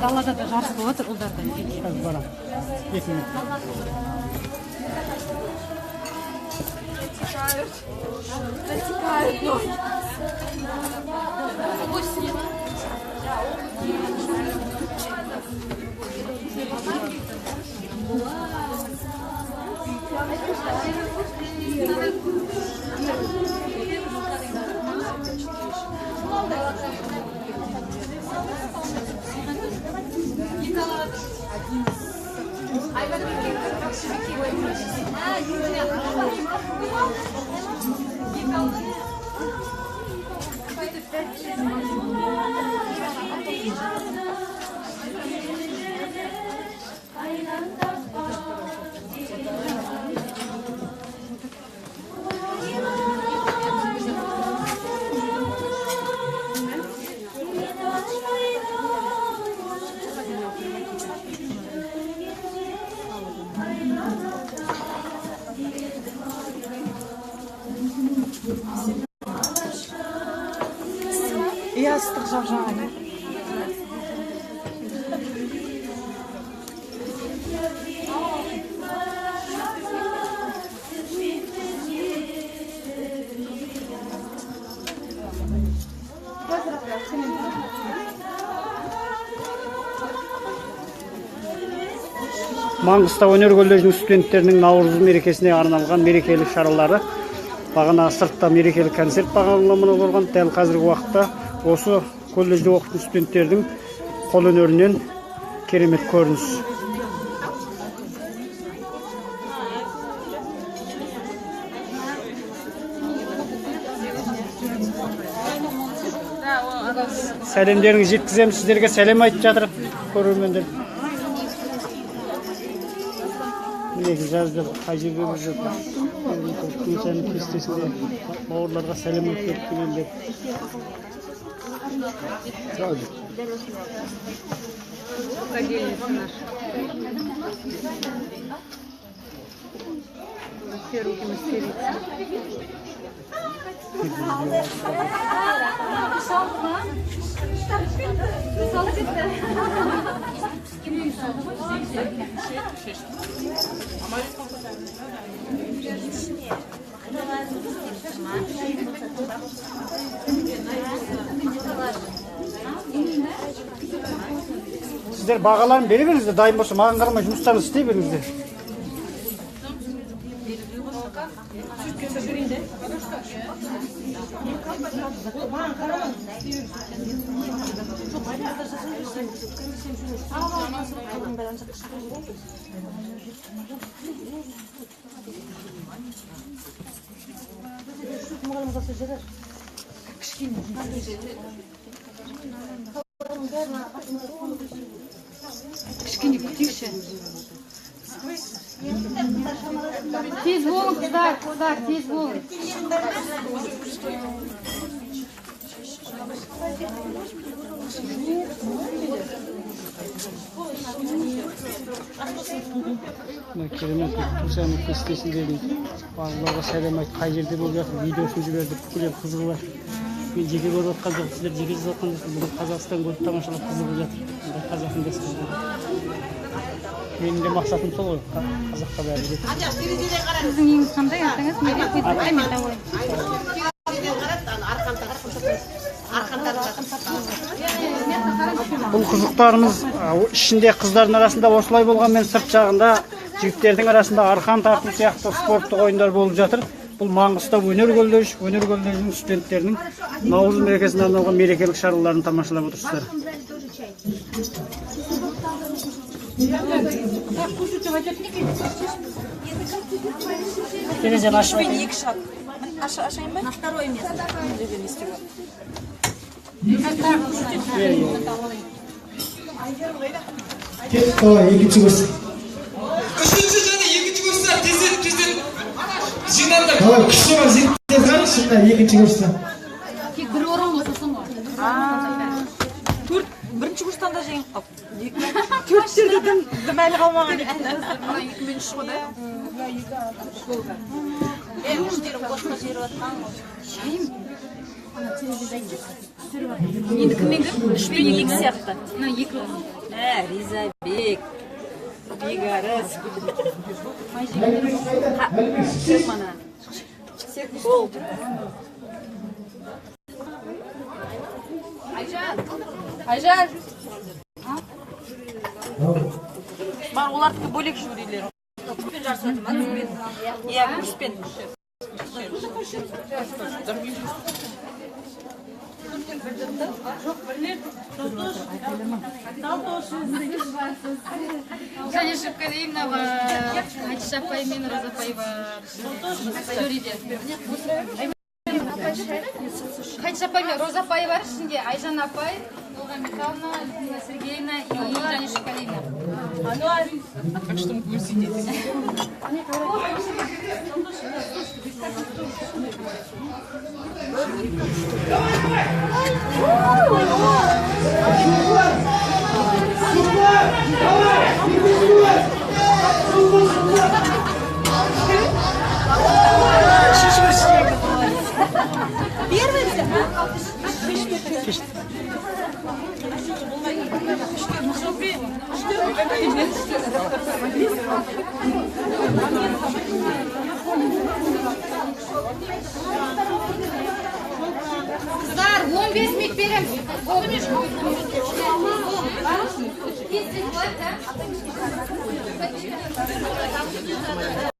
далада да жарыс болып жатыр ұлдарда. Қазір барам. 2 минут. Затекают ноги. Я ыстық жап-жаңа. Маңғыстау өнер колледжінің студенттерінің Наурыз мерекесіне арналған мерекелік шаралары. Бағана сыртта мерекелік концерт бағдарламасы болған. Дәл қазіргі уақытта осы колледжде оқитын студенттердің қол өнерінен керемет көрініс. Сәлемдеріңізді жеткіземіз, сіздерге сәлем айтып жатыр көрермендер. Мінеки жазды, қай жерге жүріп жатыр. Кеңсенің кестесінде бауырларға сәлем айтып келгендер. Все руки мастерицы. Sizler бағаларын бере беріңіздер, дайын болса маған қарамай жұмыстарыңызды істей беріңіздер. Кішкене күтейікші. Тез болың, қыздар, тез болың. Керемет Турсияның кестесінде барларға сәлем айт, қай жерде болып жатыр, видеосын жіберді, бүкіл қызығы бар. Мен жеке көріп отқан жоқ, сіздер жеке жазып отқан жоқсыз, бүгін Қазақстан көріп тамашалап қызығып жатыр. Қазақтың кестесінде. Менің де мақсатым сол ғой, қазаққа бәрі жетті. Сіздің еңіз қандай атыңыз? Мен Тауай. Бұл қызықтарымыз ішінде қыздардың арасында осылай болғанмен сырт жағында жігіттердің арасында арқан тарту сияқты спорттық ойындар болып жатыр. Бұл Маңғыстау өнер колледжінің студенттерінің Наурыз мерекесіне арналған мерекелік шараларын тамашалап отырсыздар. Терезені ашып айтайын. Ашайын ба? На второе место. Давай, екінші көрсін. Үшінші және екінші көрсін, тезден жинаңдар. Давай, күшті бар зеттер қарыңызшы, екінші көрсін. Тек бір орын болсасын ғой. Бірінші курстан да жеңіп қап. Төрттерде дым әлі қалмаған екен. 2003 жылы. Өздері қосқа жері атқан ғой. Енді кіммен кім? Үшпен екі сияқты. Мына екі. Ризабек. Бекарыс. Мана. Ол. Айжан. Бар, олардікі бөлек жюрилер. Күшпен жарысады ма? Иә, күшпен. Және Шапкалиевна, Айша апай мен Роза апай бар жюриде. Айша апай мен Роза апай бар ішінде. Айжан апай, Ольга Михайловна, Людмила Сергеевна и Жаня Шапкалиевна. Так что мы будем сидеть. Kızlar 15 minut verin. Olmuş.